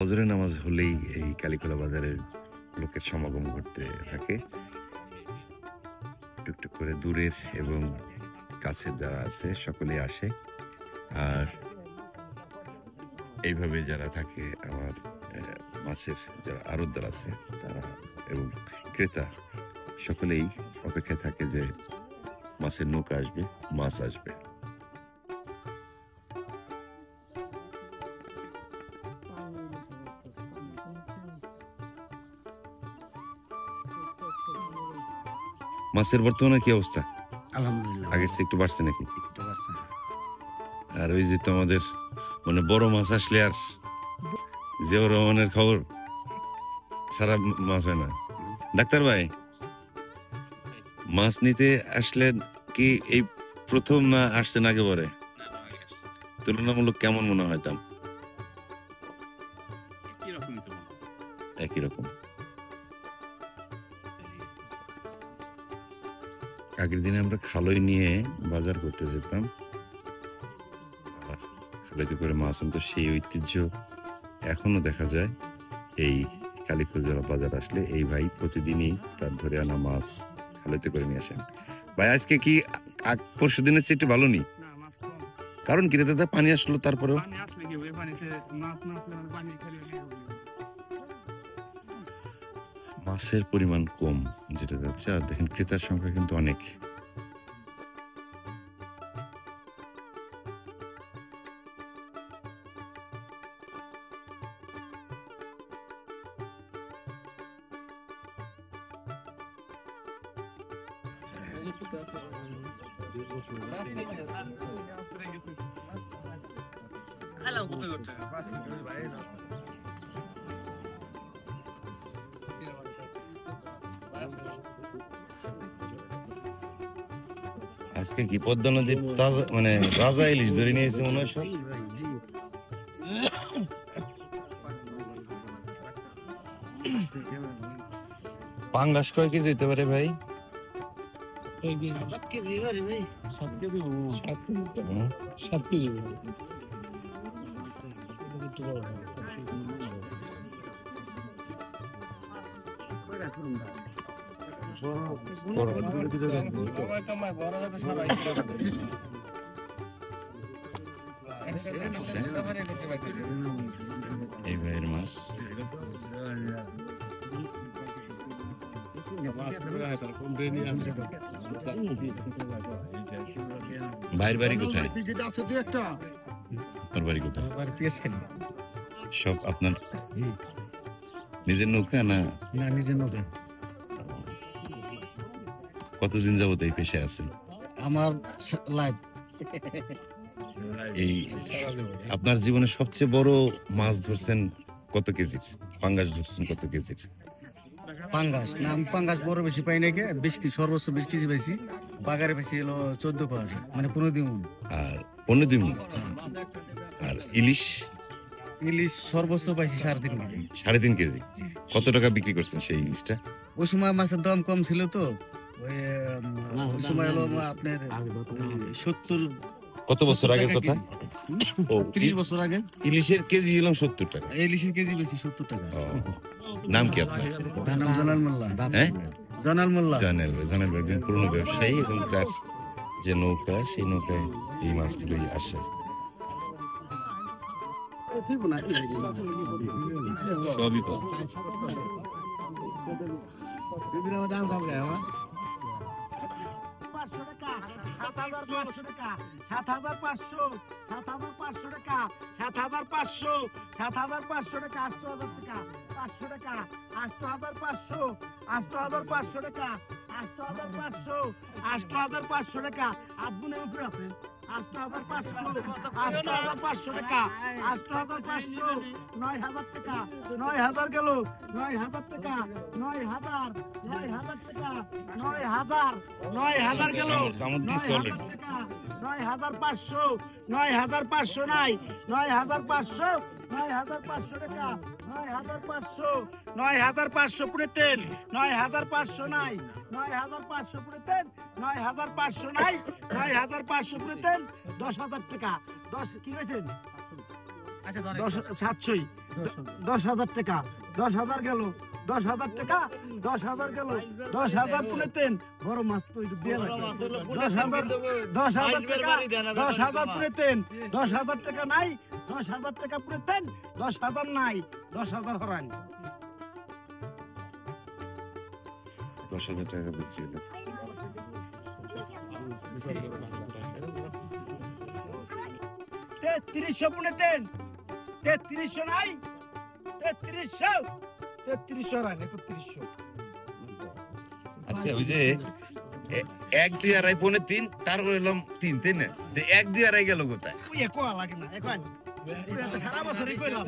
ফজরের নামাজ হলেই এই কালীখোলা বাজারের লোকের সমাগম ঘটতে থাকে। টুকটুক করে দূরের এবং কাছের যারা আছে সকলেই আসে। আর এইভাবে যারা থাকে আমার মাছের যারা আড়তদার আছে তারা এবং ক্রেতা সকলেই অপেক্ষায় থাকে যে মাছের নৌকা আসবে, মাছ আসবে। মাছের বর্তমানে কি অবস্থা? আলহামদুলিল্লাহ আগের চেয়ে একটু বাড়ছে নাকি? একটু বাড়ছে। আর ওই যে তো আমাদের মানে বড় মাছ আসলে আর জিয়াউর রহমানের খবর সারা মাছ হয় না। ডাক্তার ভাই, মাছ নিতে আসলেন কি এই প্রথম না আসছেন আগে পরে? তুলনামূলক কেমন মনে হয় দাম? একই রকম। আগের দিনে আমরা খালই নিয়ে বাজার করতে যেতাম, খালইতে করে মাছ আনতো। সেই ঐতিহ্য এখনো দেখা যায়। এই কালীখোলা বাজার আসলে এই ভাই প্রতিদিনই তার ধরে আনা মাছ খালইতে করে নিয়ে আসেন। ভাই আজকে কি পরশু দিনের চেয়ে একটু ভালো নি? কারণ কি দাদা, পানি আসলো তারপরেও মাছের পরিমাণ কম যেটা যাচ্ছে। আর দেখেন ক্রেতার সংখ্যা কিন্তু অনেক। আজকে কি পদ্মা নদীর তাজা মানে রাজা ইলিশ ধরে নিয়েছে মনে হয় সব। পাঙ্গাস কয় কেজি হইতে পারে ভাই? এই ভাইয়ের মাছ ভাইয়ের বাড়ি কোথায়? আপনার বাড়ি কোথায়? সব আপনার নিজের নৌকা না? নিজের নৌকা। কতদিন যাবত এই পেশায় আছেন? আমার লাইফ। এই আপনার জীবনে সবচেয়ে বড় মাছ ধরছেন কত কেজির? পাঙ্গাস ধরছেন কত কেজির? পাঙ্গাস না, আমি পাঙ্গাস বড় বেশি পাই নাকি, 20 কেজি সর্বোচ্চ 20 কেজি বেশি। বাগারে বেশি হলো 14 পাওয়া, মানে 15 দিন। আর 15 দিন। আর ইলিশ? ইলিশ সর্বোচ্চ পাইছি 3.5 কেজি। কত টাকা বিক্রি করছেন সেই ইলিশটা? ওই সময় মাছের দাম কম ছিল তো, ওই সময় হলো আপনার 70। কত বছর আগের কথা? 30 বছর আগে। ইলিশের কেজি হলো 70 টাকা। ইলিশের কেজি বেশি 70 টাকা। নাম কি আপনার? নাম জানাল মোল্লা। হ্যাঁ, জানাল মোল্লা। জানাল একজন পুরনো ব্যবসায়ী এবং তার যে নৌকা সেই নৌকায় এই মাছগুলোই আসে। সবই পাওয়া। 7,500 টাকা, 7,500, 7,500 টাকা, 7,500, 7,500 টাকা, 8,000 টাকা, 500 টাকা, 8,500, 8,500 টাকা, 8,500, 8,500 টাকা। আগুনের উপরে আছে 8,500, 8,500 টাকা, 8,500, 9,000 টাকা, 9,000 গেল, 9,000 টাকা, 9,000, 9,000 টাকা, 9,000, 9,000 গেল, 9,000 টাকা, 9,500, 9,500 নাই, 9,500, 9,500 টাকা, 9,500, 9,500 পুরে তেল, 9,500 নাই, 9,500 পুরে তেল, 9,500 নাই, 9,500 পুরে তেল, 10,000 টাকা, 10 কি হয়েছেন? আচ্ছা 700 10,000 টাকা 10,000 গেল 10,000 টাকা 10,000 গেল 10,000 পুনে 3 বড় মাছ তো একটু দিয়ে লাগে 10,000 টাকা 10,000 পুনে 3 10,000 টাকা নাই 10,000 টাকা পুনে 3 10,000 নাই 10,000 হরান 10,000 টাকা বিক্রি হলো 3300 পুনে 3 3300 নাই 3300 হরান 3100 আচ্ছা ওই যে 1 2 আড়াই পৌনে 3 তারপর এলাম 3 তাই না 1 2 আড়াই গেল কোথায় ওই কোয়া লাগে না এখন সারা বছরই কইলাম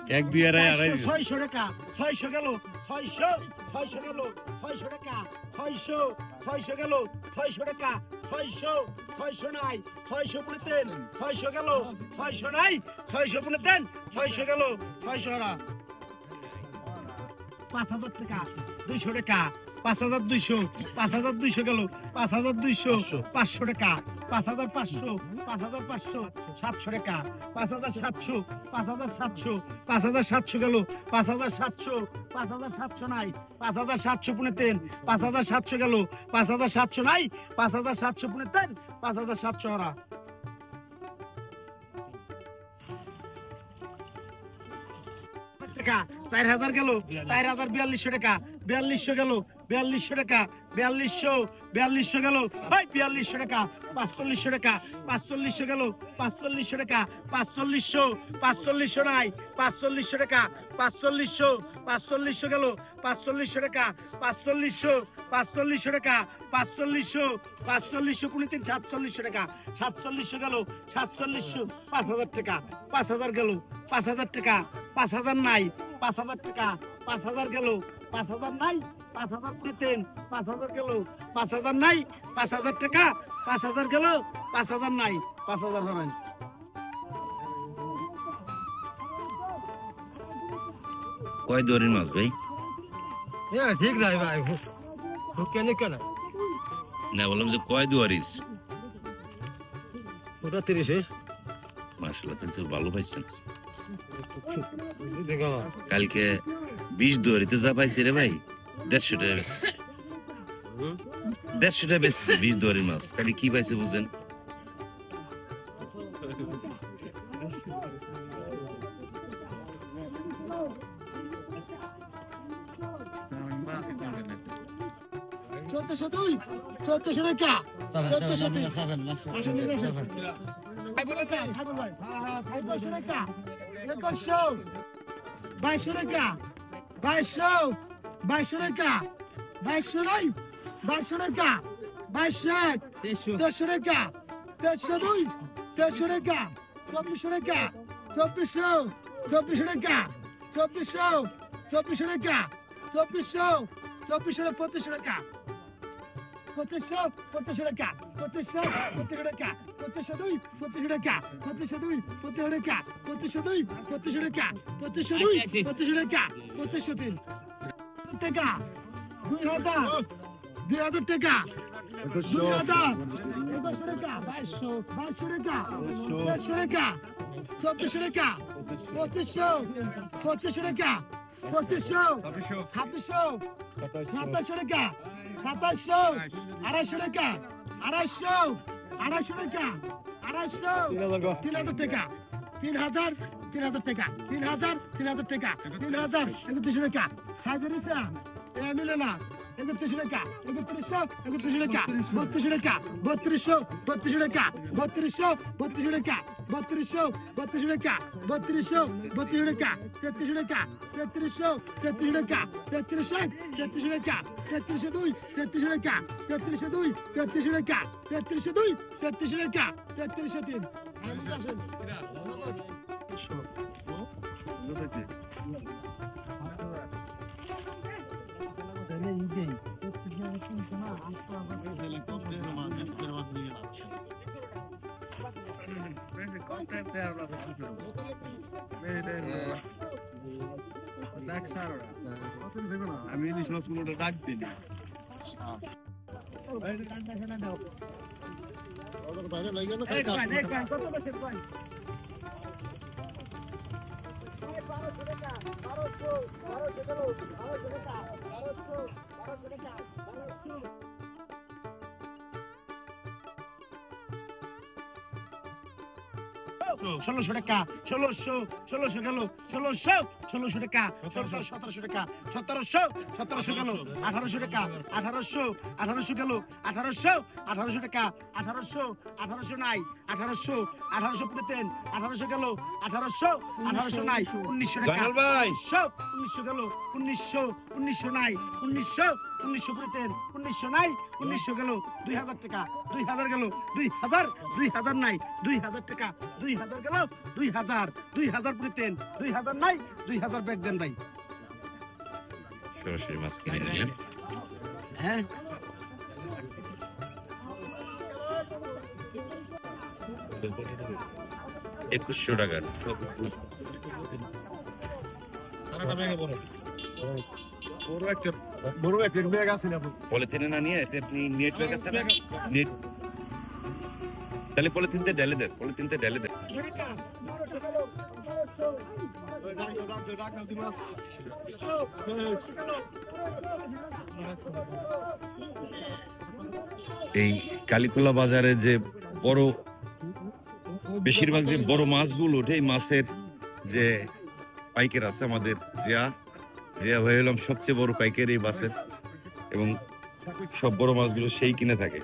1 2 আড়াই আড়াই 600 টাকা 600 গেল 600 গেল 600 টাকা 600 গেল 600 টাকা 600 নাই 600 পুনে 3 600 গেল 600 নাই 600 পুনে 3 600 গেল 600 হরা 5,000 টাকা 200 টাকা 5,200 5,200 গেল 5,200 500 টাকা 5,500 5,500 700 টাকা 5,700 5,700 5,700 গেল 5,700 5,700 নাই 5,700 পুনে 3 5,700 গেল 5,700 নাই 5,700 পুনে 3 5,700 হরা টাকা 4,000 গেল 4,042 টাকা 4200 গেল 4200 টাকা 4200 গেল ভাই 4200 টাকা 4500 টাকা 4500 গেল 4500 টাকা 4500 নাই 4500 টাকা 4500 গেল 4500 টাকা 4500 টাকা 4500 পুনে 3 4700 টাকা 4700 গেল 4700 5,000 টাকা 5,000 গেল 5,000 টাকা 5,000 নাই 5,000 টাকা 5,000 গেল 5,000 নাই 5,000 পুনে 3 5,000 গেল 5,000 নাই 5,000 টাকা 5,000 গেল 5,000 নাই 5,000 হবেন কয় দরের মাছ ভাই ঠিক নাই ভাই কেন কেন না বললাম যে কয় দুয়ারিস ওটা 30 মাশাআল্লাহ তো ভালো পাইছেন কালকে 20 দুয়ারিতে যা পাইছি রে ভাই 150 টাকা 150 টাকা বেশি 20 দুয়ারির মাছ তাহলে কি পাইছে বুঝেন চোদ্দশো টাকা 2200 টাকা 2200 টাকা 2200 নাই 2200 টাকা 2300 টাকা 2300 টাকা 2400 টাকা 2400 টাকা 2400 টাকা 2500 টাকা 2500 টাকা 2500 টাকা 2502 টাকা 2502 টাকা 2502 টাকা 2503 টাকা 2,000 টাকা 2,000 টাকা 2200 টাকা 2200 টাকা 2300 টাকা 2400 টাকা 2500 টাকা 2500 2600 2700 টাকা 2700 2,500 টাকা 2,500 টাকা 3,000 টাকা 3,000 টাকা 3,000 টাকা 3,200 টাকা সাইজের ইসা এ মিলে না 31 টাকা 3100 টাকা 32 টাকা 3200 টাকা 3200 টাকা 3200 টাকা 3200 টাকা 33 টাকা 3300 টাকা 33 টাকা 3302 টাকা 3302 টাকা 3303 আমি ইলিশ মাছগুলো ডাক দিই ষোলোশো টাকা, ষোলোশো গেল, ষোলোশো টাকা, 1700 টাকা, 1700 গেল, 1800 টাকা, 1800 গেল, 1800 টাকা, 1800 নাই, 1800 প্লেটেন, 1800 গেল, 1800 নাই, 1900 টাকা, জয়নাল ভাই 1900 গেল, 1900 নাই, 1900 প্লেটেন, 1900 নাই, 1900 গেল, 2000 টাকা, 2000 গেল, 2000 নাই, 2000 টাকা, 2000 গেল, 2000 প্লেটেন, 2000 নাই, 2000 ব্যাগ দেন ভাই। সরাসরি মাছ কিনে নিলেন। হ্যাঁ, একুশশো টাকার বড় একটা ব্যাগ আছে না পলিথিনে না নিয়ে এটা আপনি নেট ব্যাগ আছে না নেট, তাহলে পলিথিনতে ঢেলে দেন, পলিথিনতে ঢেলে দেন। এই কালীখোলা বাজারে যে বড় বেশিরভাগ যে বড় মাছগুলো ওঠে, এই মাছের যে পাইকার আছে আমাদের জিয়া হয়ে এলাম সবচেয়ে বড় পাইকার এই মাছের, এবং সব বড় মাছগুলো সেই কিনে থাকে।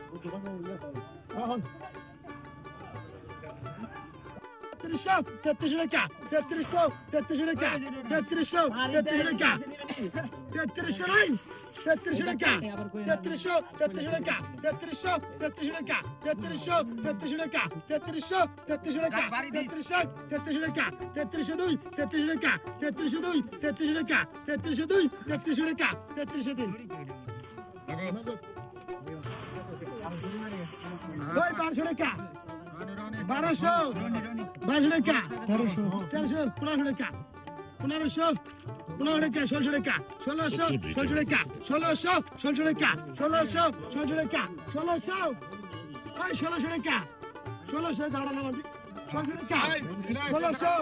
3300 টাকা, 3300 টাকা, 3300 টাকা, 3300 নাই, 3300 টাকা, 3300 টাকা, 3300 টাকা, 3300 টাকা, 3300 টাকা, 3300 টাকা, 3302 টাকা, 3302 টাকা, 3302 টাকা, 3303 ওই 1200 টাকা, 1200 টাকা, 1300 1500 টাকা, 1500 টাকা, 1600 টাকা, 1600 টাকা, 1600 টাকা, 1600 টাকা, 1600 ওই 1600 টাকা, 1600 জাড়া না বাঁধি, 1600 টাকা, 1600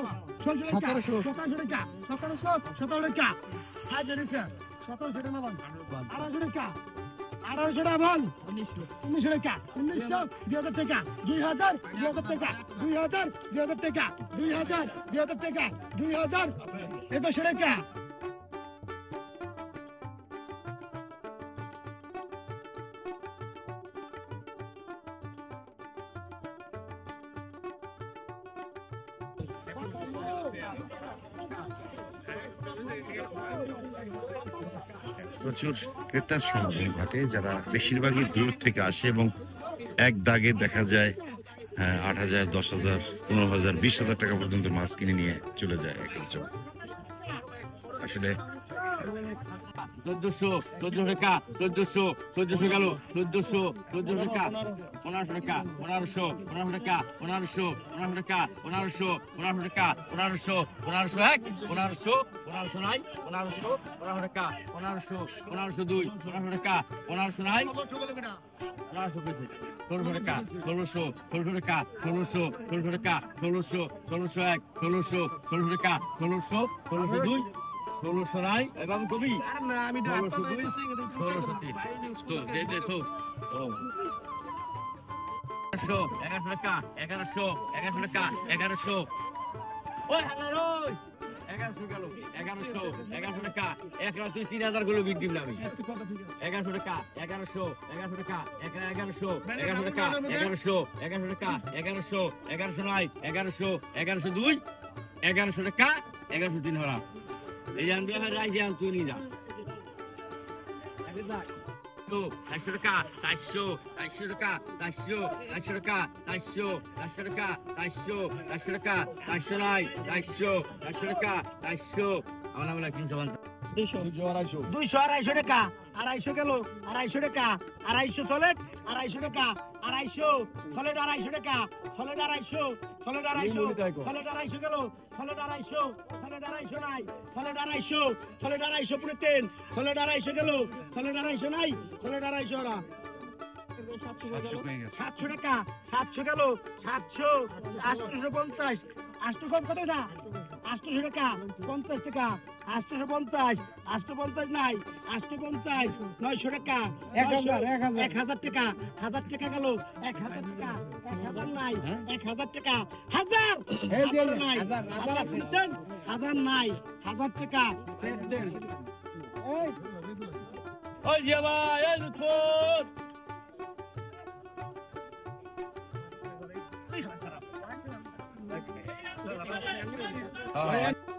টাকা, 1700 টাকা, 1700 টাকা, সাইজ এসে 1700 টাকা না বাঁধি, 1800 টাকা, 1800 টাকা বল, 1900 টাকা, 1900 2000 টাকা, 2000 টাকা, 2000 টাকা, 2000 টাকা, 2000 2100 টাকা, প্রচুর ক্রেতার সমাগম ঘটে, যারা বেশিরভাগই দূর থেকে আসে এবং এক দাগে দেখা যায় 8,000 10,000 15,000 20,000 টাকা পর্যন্ত মাছ কিনে নিয়ে চলে যায় এক একজন। আসলে 1400 টাকা, 1400 গেল, 1400 টাকা, 1500 টাকা, 1500 টাকা, 1500 টাকা, 1500 টাকা, 1500 এক, 1500 নাই, 1500 টাকা, 1500 দুই, 1500 টাকা, 1500 নাই, 1500 কইছে, 1600 টাকা, 1600 টাকা, 1600 টাকা, 1600 এক, 1600 টাকা, 1600 দুই, 1600 নাই, এবার কবি 1600 দুই, 1600 তিন, তো দে তো 1100 টাকা, 1100 টাকা, 1100 ওই হালার ওই 1100 গেল, 1100 টাকা, 1 লাখ 3000 গুলো বিক্রি দিলাম আমি, 1100 টাকা, 1100 টাকা, 1100 টাকা, 1100 নাই, 1100 দুই, 1100 টাকা, 1100 তিন হরা এই জান দিয়ে রাই জান তুই নি যা 400 টাকা, 400 টাকা, 400 টাকা, 400 টাকা, 400 টাকা, 400 নাই, 400 টাকা, 400 আমার নাম না 300 200 250 টাকা, 250 গেল, 250 টাকা, 250 সলিড, 250 টাকা, 250 সলিড, 250 টাকা, সলিড 250, সলিড 250, সলিড 250 গেল, সলিড 250, সলিড 250 নাই, সলিড 250, সলিড 250 পুরো 3, সলিড 250 গেল, সলিড 250 নাই, সলিড 250 না সাতশো টাকা 700 গেল 700 850 800 কত কত যা 800 টাকা 50 টাকা 850 850 নাই 850 900 টাকা 1000 টাকা 1000 টাকা গেল 1000 টাকা 1000 নাই 1000 টাকা 1000 নাই 1000 নাই 1000 টাকা দেন ওই যে ভাই এই লুৎফর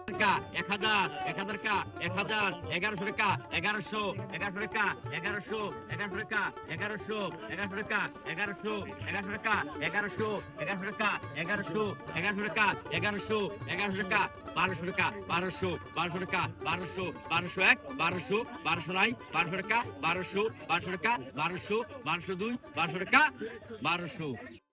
টাকা 1000 1000 টাকা 1000 1100 টাকা 1100 1100 টাকা 1100 1100 টাকা 1100 1100 টাকা 1100 1100 টাকা 1100 1100 টাকা 1100 1100 টাকা 1100 1100 টাকা 1200 টাকা 1200 1200 টাকা 1200 1201 1200 1200 নাই 1200 টাকা 1200 1200 টাকা 1200 1202 1200 টাকা 1200